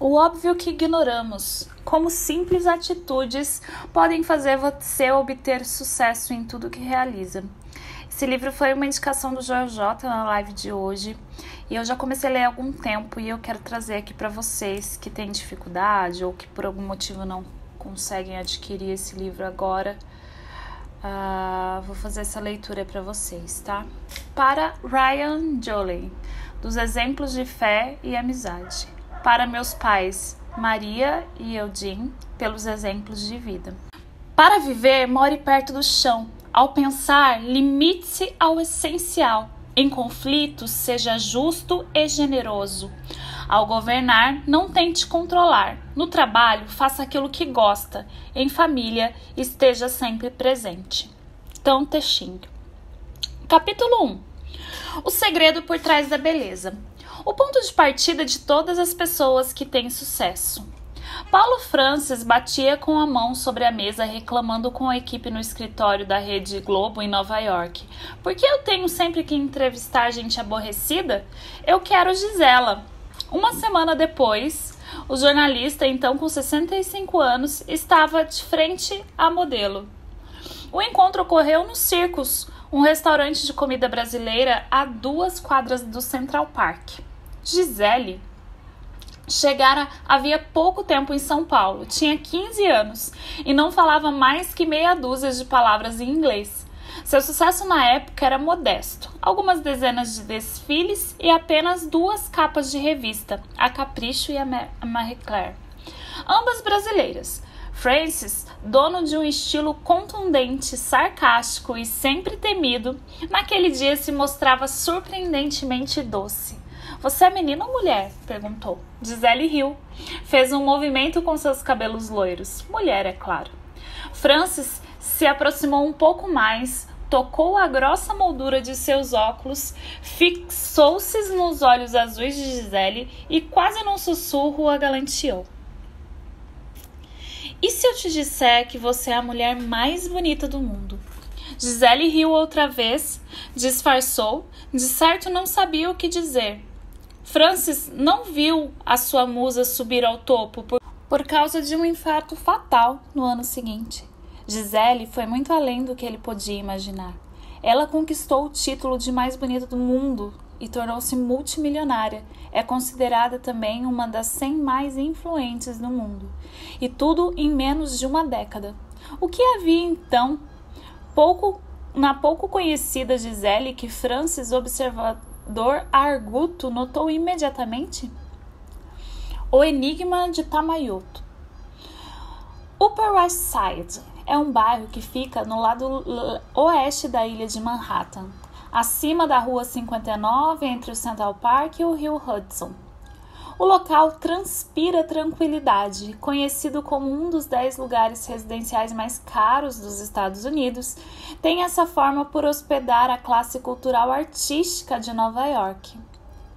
O óbvio que ignoramos, como simples atitudes podem fazer você obter sucesso em tudo que realiza. Esse livro foi uma indicação do Joel J na live de hoje e eu já comecei a ler há algum tempo e eu quero trazer aqui para vocês que têm dificuldade ou que por algum motivo não conseguem adquirir esse livro agora. Vou fazer essa leitura para vocês, tá? Para Ryan Jolly, dos exemplos de fé e amizade. Para meus pais, Maria e Eugene, pelos exemplos de vida. Para viver, more perto do chão. Ao pensar, limite-se ao essencial. Em conflitos, seja justo e generoso. Ao governar, não tente controlar. No trabalho, faça aquilo que gosta. Em família, esteja sempre presente. Tao Te Ching. Capítulo 1. O segredo por trás da beleza. O ponto de partida de todas as pessoas que têm sucesso. Paulo Francis batia com a mão sobre a mesa reclamando com a equipe no escritório da Rede Globo em Nova York. Por que eu tenho sempre que entrevistar gente aborrecida? Eu quero Gisela. Uma semana depois, o jornalista, então com 65 anos, estava de frente à modelo. O encontro ocorreu no Circus, um restaurante de comida brasileira a 2 quadras do Central Park. Gisele chegara havia pouco tempo em São Paulo, tinha 15 anos e não falava mais que meia dúzia de palavras em inglês. Seu sucesso na época era modesto, algumas dezenas de desfiles e apenas 2 capas de revista, a Capricho e a Marie Claire, ambas brasileiras. Francis, dono de um estilo contundente, sarcástico e sempre temido, naquele dia se mostrava surpreendentemente doce. Você é menina ou mulher? Perguntou. Gisele riu. Fez um movimento com seus cabelos loiros. Mulher, é claro. Francis se aproximou um pouco mais, tocou a grossa moldura de seus óculos, fixou-se nos olhos azuis de Gisele e quase num sussurro a galanteou. E se eu te disser que você é a mulher mais bonita do mundo? Gisele riu outra vez, disfarçou, de certo não sabia o que dizer. Francis não viu a sua musa subir ao topo por causa de um infarto fatal no ano seguinte. Gisele foi muito além do que ele podia imaginar. Ela conquistou o título de mais bonita do mundo e tornou-se multimilionária. É considerada também uma das 100 mais influentes do mundo. E tudo em menos de uma década. O que havia então na pouco conhecida Gisele que Francis, observador arguto, notou imediatamente? O enigma de Tamayoto. Upper West Side é um bairro que fica no lado oeste da ilha de Manhattan, acima da Rua 59, entre o Central Park e o rio Hudson. O local transpira tranquilidade, conhecido como um dos 10 lugares residenciais mais caros dos Estados Unidos, tem essa forma por hospedar a classe cultural artística de Nova York.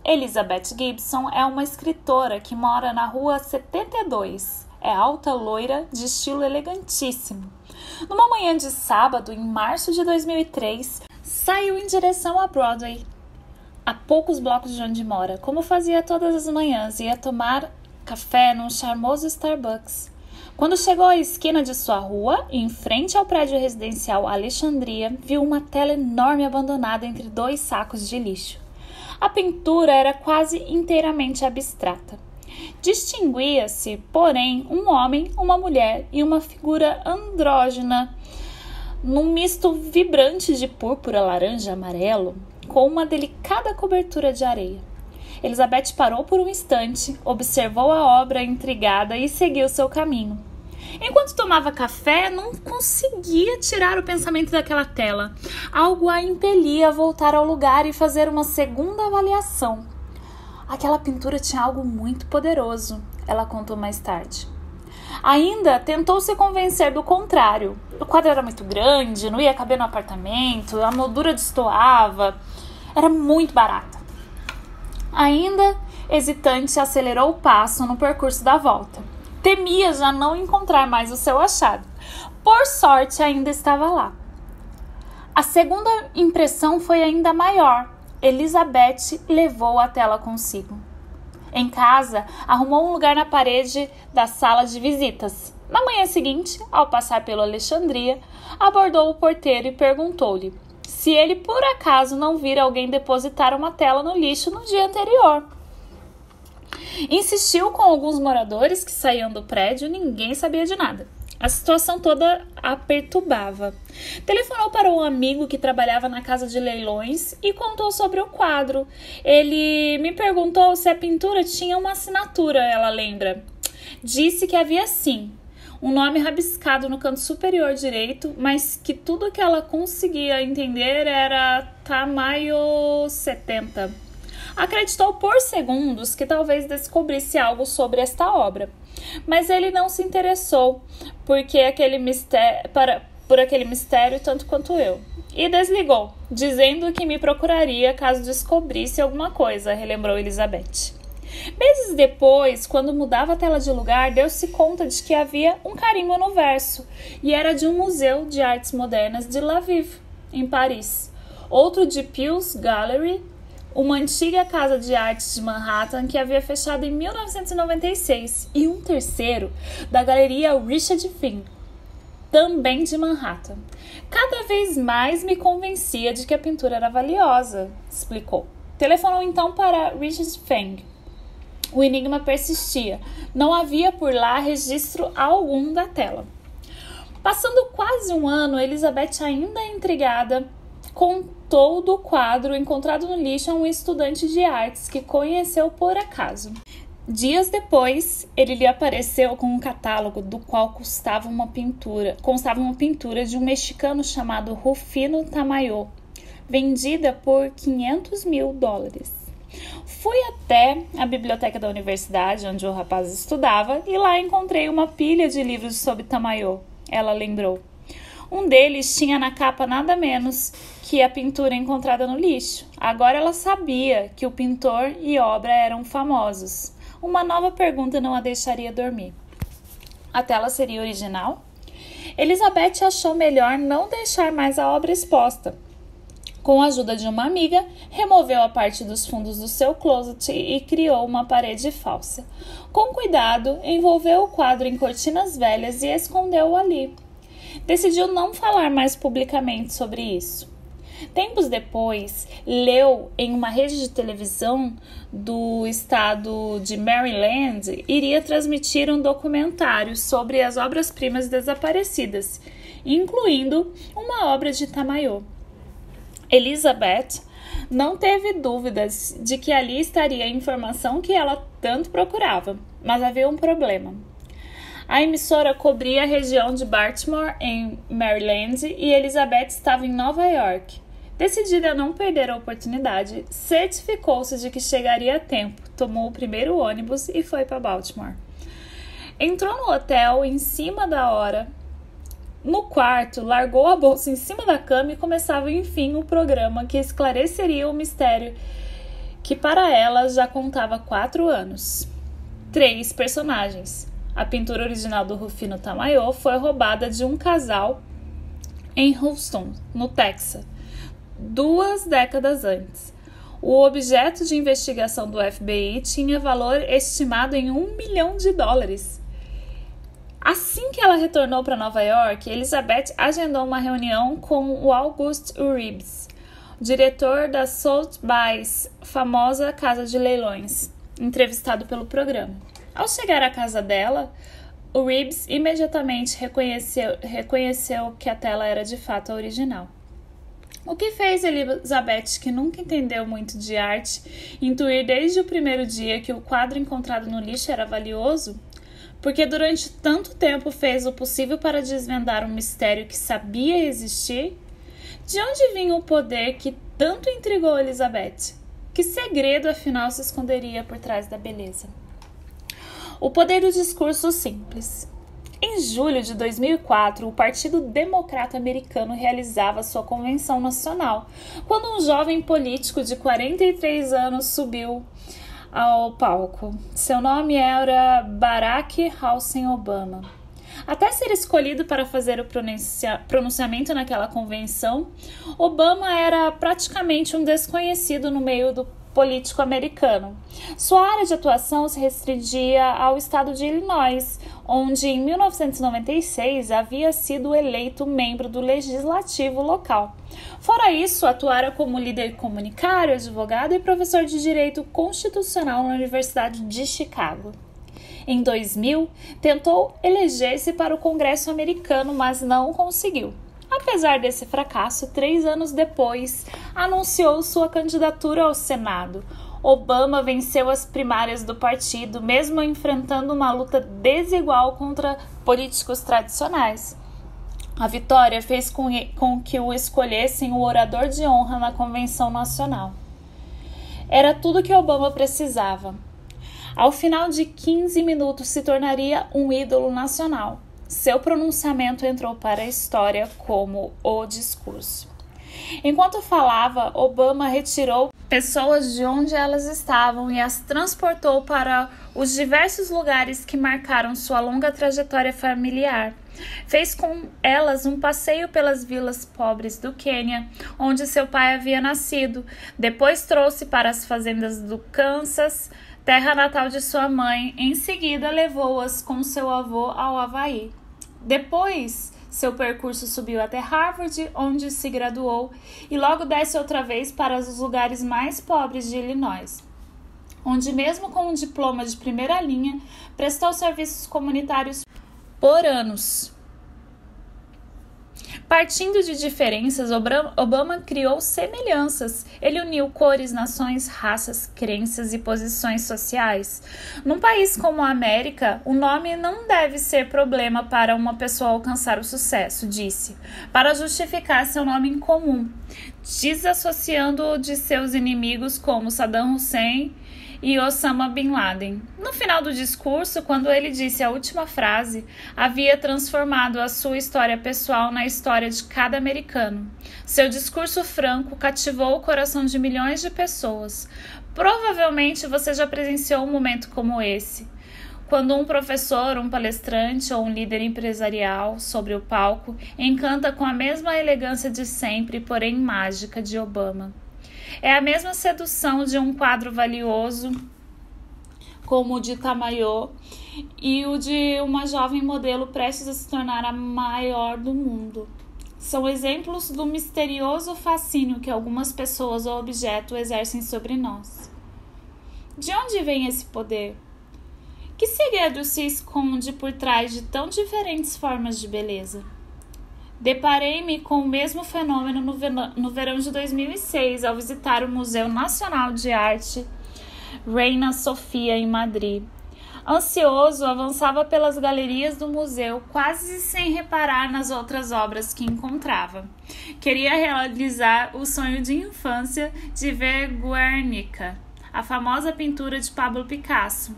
Elizabeth Gibson é uma escritora que mora na Rua 72. É alta, loira, de estilo elegantíssimo. Numa manhã de sábado, em março de 2003, saiu em direção a Broadway, a poucos blocos de onde mora. Como fazia todas as manhãs, ia tomar café num charmoso Starbucks. Quando chegou à esquina de sua rua, em frente ao prédio residencial Alexandria, viu uma tela enorme abandonada entre 2 sacos de lixo. A pintura era quase inteiramente abstrata. Distinguia-se, porém, um homem, uma mulher e uma figura andrógena num misto vibrante de púrpura, laranja, amarelo, com uma delicada cobertura de areia. Elizabeth parou por um instante, observou a obra intrigada e seguiu seu caminho. Enquanto tomava café, não conseguia tirar o pensamento daquela tela. Algo a impelia a voltar ao lugar e fazer uma segunda avaliação. Aquela pintura tinha algo muito poderoso, ela contou mais tarde. Ainda tentou se convencer do contrário. O quadro era muito grande, não ia caber no apartamento, a moldura destoava, era muito barata. Ainda hesitante, acelerou o passo no percurso da volta. Temia já não encontrar mais o seu achado. Por sorte, ainda estava lá. A segunda impressão foi ainda maior. Elizabeth levou a tela consigo. Em casa, arrumou um lugar na parede da sala de visitas. Na manhã seguinte, ao passar pelo Alexandria, abordou o porteiro e perguntou-lhe se ele por acaso não vira alguém depositar uma tela no lixo no dia anterior. Insistiu com alguns moradores que saíam do prédio e ninguém sabia de nada. A situação toda a perturbava. Telefonou para um amigo que trabalhava na casa de leilões e contou sobre o quadro. Ele me perguntou se a pintura tinha uma assinatura, ela lembra. Disse que havia sim, um nome rabiscado no canto superior direito, mas que tudo que ela conseguia entender era Tamayo 70. Acreditou por segundos que talvez descobrisse algo sobre esta obra, mas ele não se interessou por aquele mistério tanto quanto eu, e desligou, dizendo que me procuraria caso descobrisse alguma coisa, relembrou Elizabeth. Meses depois, quando mudava a tela de lugar, deu-se conta de que havia um carimbo no verso, e era de um museu de artes modernas de Lviv, em Paris, outro de Peale's Gallery, uma antiga casa de artes de Manhattan que havia fechado em 1996, e um terceiro da Galeria Richard Feng, também de Manhattan. Cada vez mais me convencia de que a pintura era valiosa, explicou. Telefonou então para Richard Feng. O enigma persistia. Não havia por lá registro algum da tela. Passando quase um ano, Elizabeth, ainda intrigada, contou do quadro encontrado no lixo a um estudante de artes que conheceu por acaso. Dias depois, ele lhe apareceu com um catálogo do qual constava uma pintura de um mexicano chamado Rufino Tamayo, vendida por $500 mil. Fui até a biblioteca da universidade onde o rapaz estudava e lá encontrei uma pilha de livros sobre Tamayo, ela lembrou. Um deles tinha na capa nada menos que a pintura encontrada no lixo. Agora ela sabia que o pintor e obra eram famosos. Uma nova pergunta não a deixaria dormir. A tela seria original? Elizabeth achou melhor não deixar mais a obra exposta. Com a ajuda de uma amiga, removeu a parte dos fundos do seu closet e criou uma parede falsa. Com cuidado, envolveu o quadro em cortinas velhas e escondeu-o ali. Decidiu não falar mais publicamente sobre isso. Tempos depois, leu em uma rede de televisão do estado de Maryland iria transmitir um documentário sobre as obras-primas desaparecidas, incluindo uma obra de Tamayo. Elizabeth não teve dúvidas de que ali estaria a informação que ela tanto procurava, mas havia um problema. A emissora cobria a região de Baltimore, em Maryland, e Elizabeth estava em Nova York. Decidida a não perder a oportunidade, certificou-se de que chegaria a tempo, tomou o primeiro ônibus e foi para Baltimore. Entrou no hotel em cima da hora. No quarto, largou a bolsa em cima da cama e começava, enfim, o programa que esclareceria o mistério que para ela já contava 4 anos. 3 personagens. A pintura original do Rufino Tamayo foi roubada de um casal em Houston, no Texas, 2 décadas antes. O objeto de investigação do FBI tinha valor estimado em $1 milhão. Assim que ela retornou para Nova York, Elizabeth agendou uma reunião com o August Reeves, diretor da Sotheby's, famosa casa de leilões, entrevistado pelo programa. Ao chegar à casa dela, o Reeves imediatamente reconheceu que a tela era de fato a original. O que fez Elizabeth, que nunca entendeu muito de arte, intuir desde o primeiro dia que o quadro encontrado no lixo era valioso? Porque durante tanto tempo fez o possível para desvendar um mistério que sabia existir? De onde vinha o poder que tanto intrigou Elizabeth? Que segredo, afinal, se esconderia por trás da beleza? O poder do discurso simples. Em julho de 2004, o Partido Democrata Americano realizava sua convenção nacional, quando um jovem político de 43 anos subiu ao palco. Seu nome era Barack Hussein Obama. Até ser escolhido para fazer o pronunciamento naquela convenção, Obama era praticamente um desconhecido no meio do político americano. Sua área de atuação se restringia ao estado de Illinois, onde em 1996 havia sido eleito membro do legislativo local. Fora isso, atuara como líder comunitário, advogado e professor de direito constitucional na Universidade de Chicago. Em 2000, tentou eleger-se para o Congresso americano, mas não conseguiu. Apesar desse fracasso, 3 anos depois, anunciou sua candidatura ao Senado. Obama venceu as primárias do partido, mesmo enfrentando uma luta desigual contra políticos tradicionais. A vitória fez com que o escolhessem o orador de honra na convenção nacional. Era tudo que Obama precisava. Ao final de 15 minutos, se tornaria um ídolo nacional. Seu pronunciamento entrou para a história como o discurso. Enquanto falava, Obama retirou pessoas de onde elas estavam e as transportou para os diversos lugares que marcaram sua longa trajetória familiar. Fez com elas um passeio pelas vilas pobres do Quênia, onde seu pai havia nascido. Depois trouxe para as fazendas do Kansas, terra natal de sua mãe. Em seguida, levou-as com seu avô ao Havaí. Depois, seu percurso subiu até Harvard, onde se graduou, e logo desce outra vez para os lugares mais pobres de Illinois, onde mesmo com um diploma de primeira linha, prestou serviços comunitários por anos. Partindo de diferenças, Obama criou semelhanças. Ele uniu cores, nações, raças, crenças e posições sociais. Num país como a América, o nome não deve ser problema para uma pessoa alcançar o sucesso, disse, para justificar seu nome em comum, desassociando-o de seus inimigos como Saddam Hussein e Osama Bin Laden. No final do discurso, quando ele disse a última frase, havia transformado a sua história pessoal na história de cada americano. Seu discurso franco cativou o coração de milhões de pessoas. Provavelmente você já presenciou um momento como esse, quando um professor, um palestrante ou um líder empresarial sobre o palco encanta com a mesma elegância de sempre, porém mágica, de Obama. É a mesma sedução de um quadro valioso como o de Tamayo e o de uma jovem modelo prestes a se tornar a maior do mundo. São exemplos do misterioso fascínio que algumas pessoas ou objetos exercem sobre nós. De onde vem esse poder? Que segredo se esconde por trás de tão diferentes formas de beleza? Deparei-me com o mesmo fenômeno no verão de 2006, ao visitar o Museu Nacional de Arte Reina Sofia, em Madrid. Ansioso, avançava pelas galerias do museu, quase sem reparar nas outras obras que encontrava. Queria realizar o sonho de infância de ver Guernica, a famosa pintura de Pablo Picasso,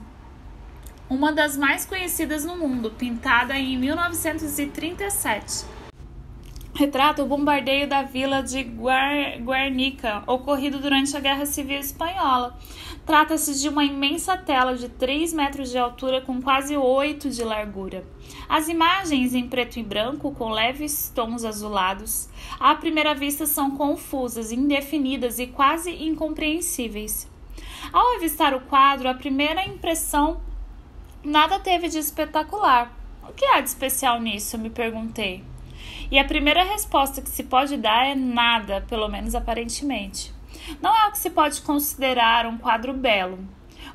uma das mais conhecidas no mundo, pintada em 1937. Retrata o bombardeio da vila de Guernica, ocorrido durante a Guerra Civil Espanhola. Trata-se de uma imensa tela de 3 metros de altura com quase 8 de largura. As imagens em preto e branco, com leves tons azulados, à primeira vista são confusas, indefinidas e quase incompreensíveis. Ao avistar o quadro, a primeira impressão nada teve de espetacular. O que há de especial nisso? Eu me perguntei. E a primeira resposta que se pode dar é nada, pelo menos aparentemente. Não é o que se pode considerar um quadro belo,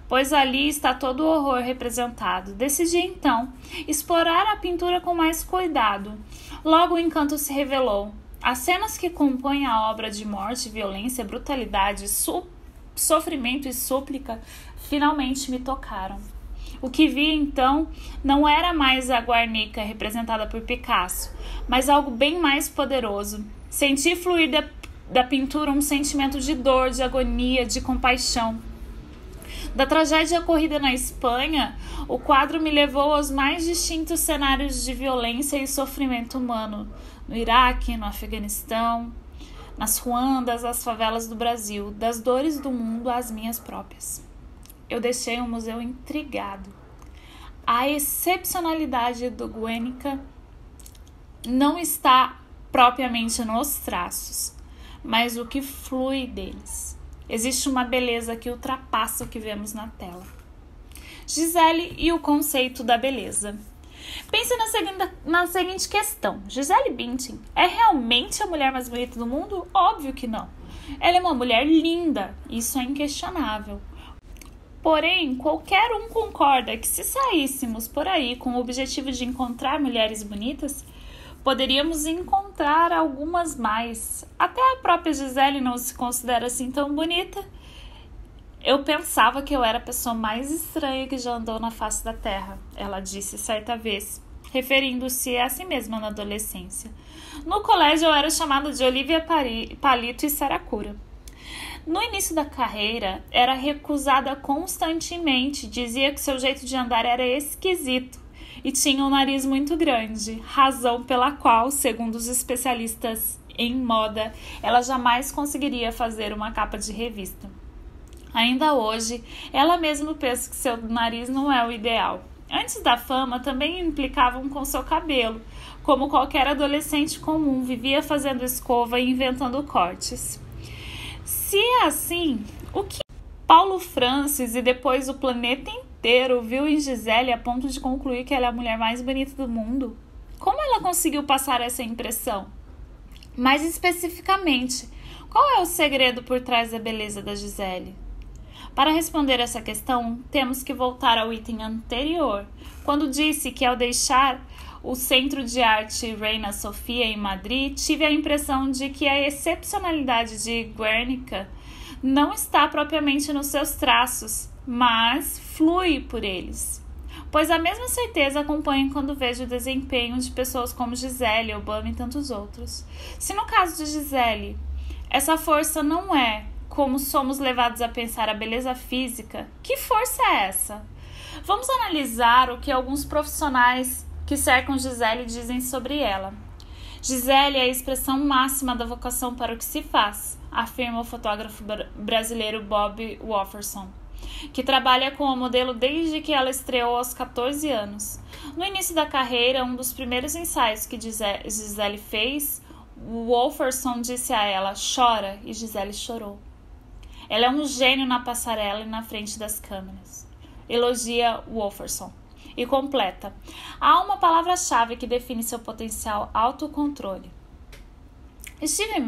pois ali está todo o horror representado. Decidi, então, explorar a pintura com mais cuidado. Logo o encanto se revelou. As cenas que compõem a obra de morte, violência, brutalidade, sofrimento e súplica finalmente me tocaram. O que vi, então, não era mais a Guernica representada por Picasso, mas algo bem mais poderoso. Senti fluir da pintura um sentimento de dor, de agonia, de compaixão. Da tragédia ocorrida na Espanha, o quadro me levou aos mais distintos cenários de violência e sofrimento humano, no Iraque, no Afeganistão, nas Ruandas, as favelas do Brasil, das dores do mundo às minhas próprias. Eu deixei o museu intrigado. A excepcionalidade do Guernica não está propriamente nos traços, mas o que flui deles. Existe uma beleza que ultrapassa o que vemos na tela. Gisele e o conceito da beleza. Pense na seguinte questão. Gisele Bündchen é realmente a mulher mais bonita do mundo? Óbvio que não. Ela é uma mulher linda, isso é inquestionável. Porém, qualquer um concorda que se saíssemos por aí com o objetivo de encontrar mulheres bonitas, poderíamos encontrar algumas mais. Até a própria Gisele não se considera assim tão bonita. Eu pensava que eu era a pessoa mais estranha que já andou na face da terra, ela disse certa vez, referindo-se a si mesma na adolescência. No colégio eu era chamada de Olivia Palito e Saracura. No início da carreira, era recusada constantemente, dizia que seu jeito de andar era esquisito e tinha um nariz muito grande, razão pela qual, segundo os especialistas em moda, ela jamais conseguiria fazer uma capa de revista. Ainda hoje, ela mesma pensa que seu nariz não é o ideal. Antes da fama, também implicavam com seu cabelo. Como qualquer adolescente comum, vivia fazendo escova e inventando cortes. Se é assim, o que Paulo Francis e depois o planeta inteiro viu em Gisele a ponto de concluir que ela é a mulher mais bonita do mundo? Como ela conseguiu passar essa impressão? Mais especificamente, qual é o segredo por trás da beleza da Gisele? Para responder essa questão, temos que voltar ao item anterior, quando disse que ao deixar o Centro de Arte Reina Sofia em Madrid, tive a impressão de que a excepcionalidade de Guernica não está propriamente nos seus traços, mas flui por eles. Pois a mesma certeza acompanho quando vejo o desempenho de pessoas como Gisele, Obama e tantos outros. Se no caso de Gisele, essa força não é, como somos levados a pensar, a beleza física, que força é essa? Vamos analisar o que alguns profissionais que cercam Gisele dizem sobre ela. Gisele é a expressão máxima da vocação para o que se faz, afirma o fotógrafo brasileiro Bob Wofferson, que trabalha com o modelo desde que ela estreou aos 14 anos. No início da carreira, um dos primeiros ensaios que Gisele fez, Wofferson disse a ela, chora, e Gisele chorou. Ela é um gênio na passarela e na frente das câmeras. Elogia Wofferson. E completa. Há uma palavra-chave que define seu potencial: autocontrole. Steve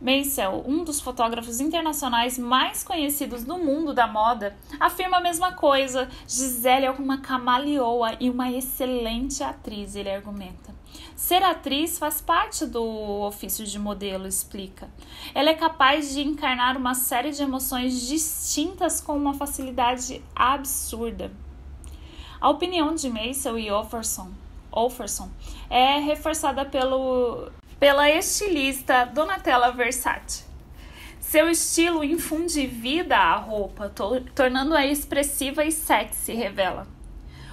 Meisel, um dos fotógrafos internacionais mais conhecidos do mundo da moda, afirma a mesma coisa. Gisele é uma camaleoa e uma excelente atriz, ele argumenta. Ser atriz faz parte do ofício de modelo, explica. Ela é capaz de encarnar uma série de emoções distintas com uma facilidade absurda. A opinião de Meisel e Wofferson é reforçada pela estilista Donatella Versace. Seu estilo infunde vida à roupa, tornando-a expressiva e sexy, revela.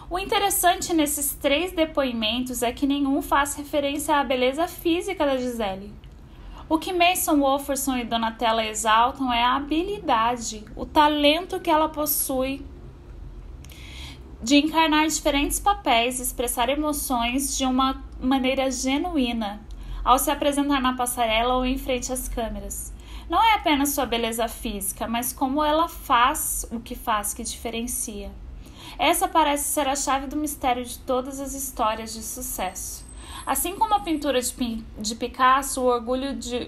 O interessante nesses 3 depoimentos é que nenhum faz referência à beleza física da Gisele. O que Mason, Wofferson e Donatella exaltam é a habilidade, o talento que ela possui de encarnar diferentes papéis e expressar emoções de uma maneira genuína ao se apresentar na passarela ou em frente às câmeras. Não é apenas sua beleza física, mas como ela faz o que faz que diferencia. Essa parece ser a chave do mistério de todas as histórias de sucesso. Assim como a pintura de Picasso,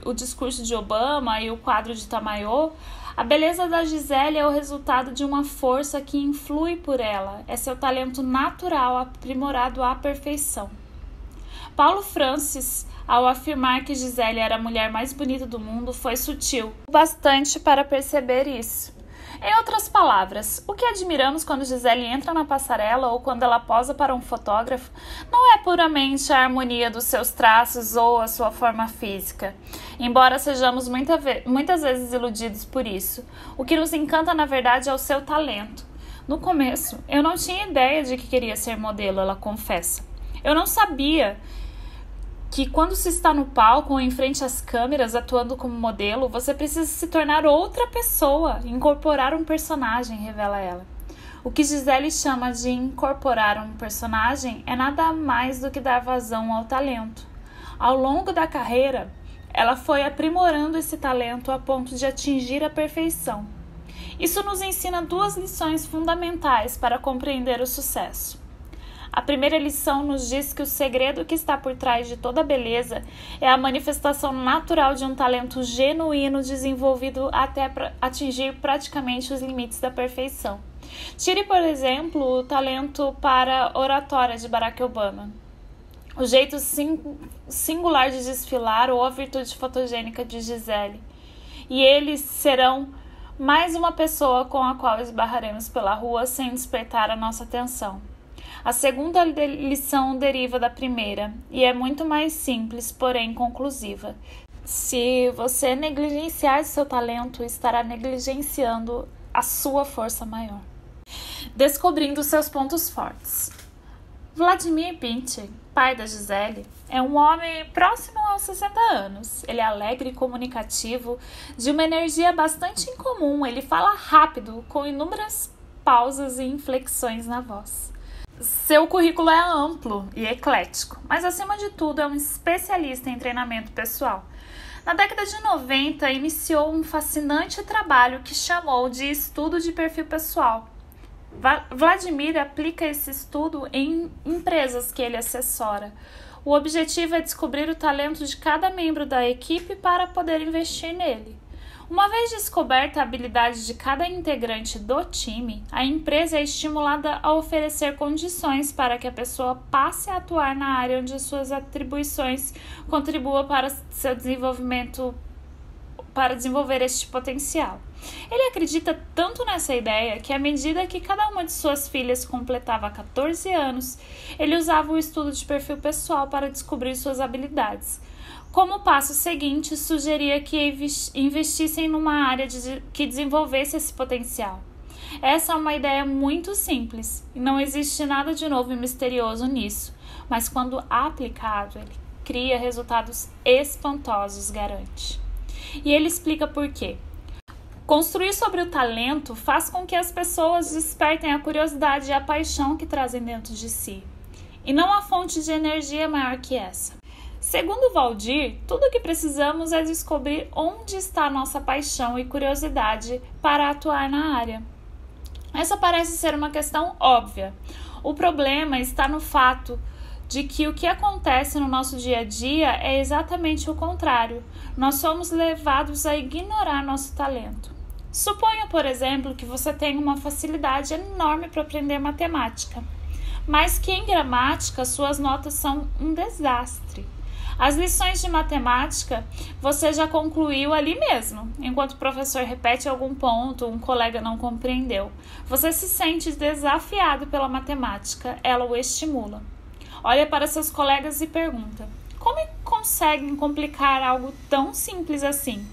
o discurso de Obama e o quadro de Tamayo, a beleza da Gisele é o resultado de uma força que influi por ela. É seu talento natural aprimorado à perfeição. Paulo Francis, ao afirmar que Gisele era a mulher mais bonita do mundo, foi sutil o bastante para perceber isso. Em outras palavras, o que admiramos quando Gisele entra na passarela ou quando ela posa para um fotógrafo não é puramente a harmonia dos seus traços ou a sua forma física, embora sejamos muitas vezes iludidos por isso. O que nos encanta, na verdade, é o seu talento. No começo, eu não tinha ideia de que queria ser modelo, ela confessa. Eu não sabia que quando se está no palco ou em frente às câmeras atuando como modelo, você precisa se tornar outra pessoa, incorporar um personagem, revela ela. O que Gisele chama de incorporar um personagem é nada mais do que dar vazão ao talento. Ao longo da carreira, ela foi aprimorando esse talento a ponto de atingir a perfeição. Isso nos ensina 2 lições fundamentais para compreender o sucesso. A primeira lição nos diz que o segredo que está por trás de toda beleza é a manifestação natural de um talento genuíno desenvolvido até atingir praticamente os limites da perfeição. Tire, por exemplo, o talento para oratória de Barack Obama, o jeito singular de desfilar ou a virtude fotogênica de Gisele. E eles serão mais uma pessoa com a qual esbarraremos pela rua sem despertar a nossa atenção. A segunda lição deriva da primeira e é muito mais simples, porém conclusiva. Se você negligenciar seu talento, estará negligenciando a sua força maior. Descobrindo seus pontos fortes. Vladimir Pincher, pai da Gisele, é um homem próximo aos 60 anos. Ele é alegre e comunicativo, de uma energia bastante incomum. Ele fala rápido, com inúmeras pausas e inflexões na voz. Seu currículo é amplo e eclético, mas acima de tudo é um especialista em treinamento pessoal. Na década de 90, iniciou um fascinante trabalho que chamou de estudo de perfil pessoal. Vladimir aplica esse estudo em empresas que ele assessora. O objetivo é descobrir o talento de cada membro da equipe para poder investir nele. Uma vez descoberta a habilidade de cada integrante do time, a empresa é estimulada a oferecer condições para que a pessoa passe a atuar na área onde suas atribuições contribuam para seu desenvolvimento, para desenvolver este potencial. Ele acredita tanto nessa ideia que, à medida que cada uma de suas filhas completava 14 anos, ele usava o estudo de perfil pessoal para descobrir suas habilidades. Como passo seguinte, sugeria que investissem numa área que desenvolvesse esse potencial. Essa é uma ideia muito simples e não existe nada de novo e misterioso nisso, mas quando aplicado, ele cria resultados espantosos, garante. E ele explica por quê. Construir sobre o talento faz com que as pessoas despertem a curiosidade e a paixão que trazem dentro de si. E não há fonte de energia maior que essa. Segundo Valdir, tudo o que precisamos é descobrir onde está a nossa paixão e curiosidade para atuar na área. Essa parece ser uma questão óbvia. O problema está no fato de que o que acontece no nosso dia a dia é exatamente o contrário. Nós somos levados a ignorar nosso talento. Suponha, por exemplo, que você tem uma facilidade enorme para aprender matemática, mas que em gramática suas notas são um desastre. As lições de matemática você já concluiu ali mesmo. Enquanto o professor repete algum ponto, um colega não compreendeu. Você se sente desafiado pela matemática, ela o estimula. Olha para seus colegas e pergunta: como conseguem complicar algo tão simples assim?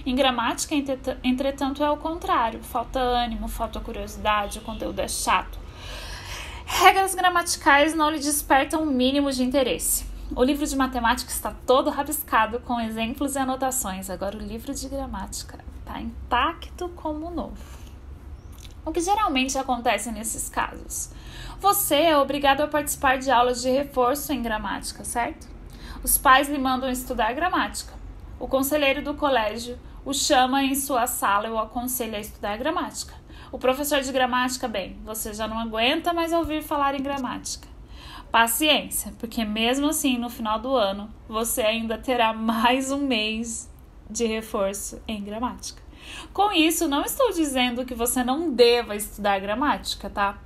Em gramática, entretanto, é o contrário. Falta ânimo, falta curiosidade, o conteúdo é chato. Regras gramaticais não lhe despertam o mínimo de interesse. O livro de matemática está todo rabiscado com exemplos e anotações. Agora o livro de gramática está intacto como novo. O que geralmente acontece nesses casos? Você é obrigado a participar de aulas de reforço em gramática, certo? Os pais lhe mandam estudar gramática. O conselheiro do colégio o chama em sua sala e o aconselha a estudar gramática. O professor de gramática, bem, você já não aguenta mais ouvir falar em gramática. Paciência, porque mesmo assim, no final do ano, você ainda terá mais um mês de reforço em gramática. Com isso, não estou dizendo que você não deva estudar gramática, tá?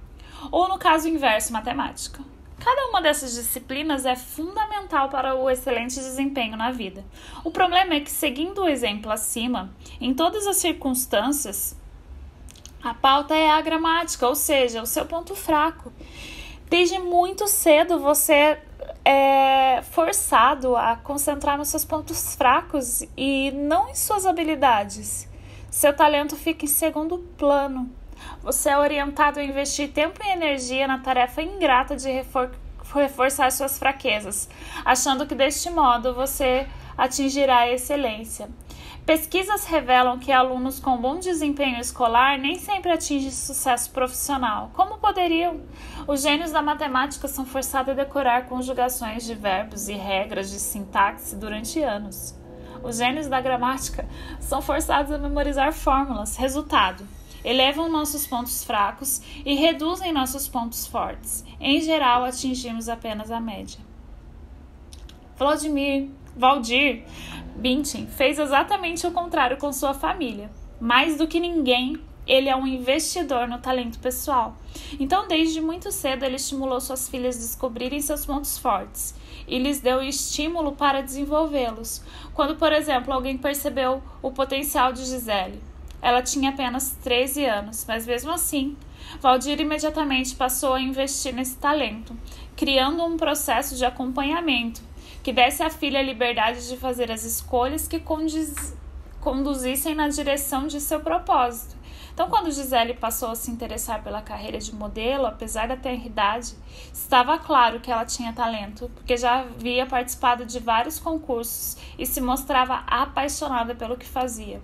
Ou no caso inverso, matemática. Cada uma dessas disciplinas é fundamental para o excelente desempenho na vida. O problema é que, seguindo o exemplo acima, em todas as circunstâncias, a pauta é a gramática, ou seja, o seu ponto fraco. Desde muito cedo você é forçado a concentrar nos seus pontos fracos e não em suas habilidades. Seu talento fica em segundo plano. Você é orientado a investir tempo e energia na tarefa ingrata de reforçar suas fraquezas, achando que deste modo você atingirá a excelência. Pesquisas revelam que alunos com bom desempenho escolar nem sempre atingem sucesso profissional. Como poderiam? Os gênios da matemática são forçados a decorar conjugações de verbos e regras de sintaxe durante anos. Os gênios da gramática são forçados a memorizar fórmulas. Resultado: elevam nossos pontos fracos e reduzem nossos pontos fortes. Em geral, atingimos apenas a média. Valdir Bintin fez exatamente o contrário com sua família. Mais do que ninguém, ele é um investidor no talento pessoal. Então, desde muito cedo, ele estimulou suas filhas a descobrirem seus pontos fortes e lhes deu estímulo para desenvolvê-los. Quando, por exemplo, alguém percebeu o potencial de Gisele, ela tinha apenas 13 anos, mas mesmo assim, Valdir imediatamente passou a investir nesse talento, criando um processo de acompanhamento que desse à filha a liberdade de fazer as escolhas que conduzissem na direção de seu propósito. Então, quando Gisele passou a se interessar pela carreira de modelo, apesar da tenridade, estava claro que ela tinha talento, porque já havia participado de vários concursos e se mostrava apaixonada pelo que fazia.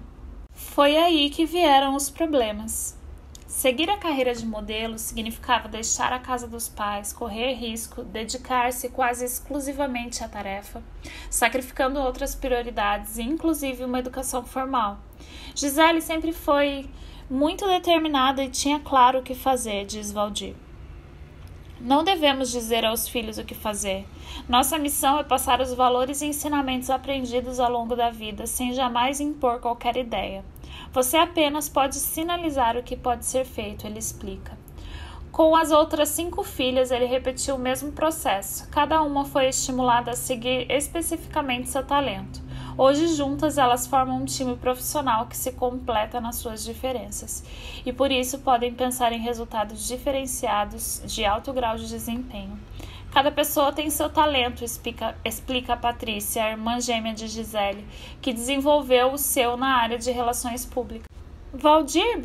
Foi aí que vieram os problemas. Seguir a carreira de modelo significava deixar a casa dos pais, correr risco, dedicar-se quase exclusivamente à tarefa, sacrificando outras prioridades, inclusive uma educação formal. Gisele sempre foi muito determinada e tinha claro o que fazer, diz Valdir. Não devemos dizer aos filhos o que fazer. Nossa missão é passar os valores e ensinamentos aprendidos ao longo da vida, sem jamais impor qualquer ideia. Você apenas pode sinalizar o que pode ser feito, ele explica. Com as outras 5 filhas, ele repetiu o mesmo processo. Cada uma foi estimulada a seguir especificamente seu talento. Hoje, juntas, elas formam um time profissional que se completa nas suas diferenças. E por isso podem pensar em resultados diferenciados de alto grau de desempenho. Cada pessoa tem seu talento, explica a Patrícia, a irmã gêmea de Gisele, que desenvolveu o seu na área de relações públicas. Valdir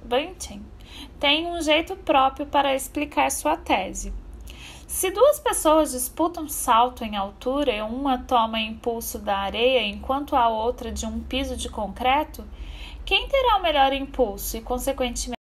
Bintin tem um jeito próprio para explicar sua tese. Se 2 pessoas disputam salto em altura e uma toma impulso da areia enquanto a outra de um piso de concreto, quem terá o melhor impulso e, consequentemente,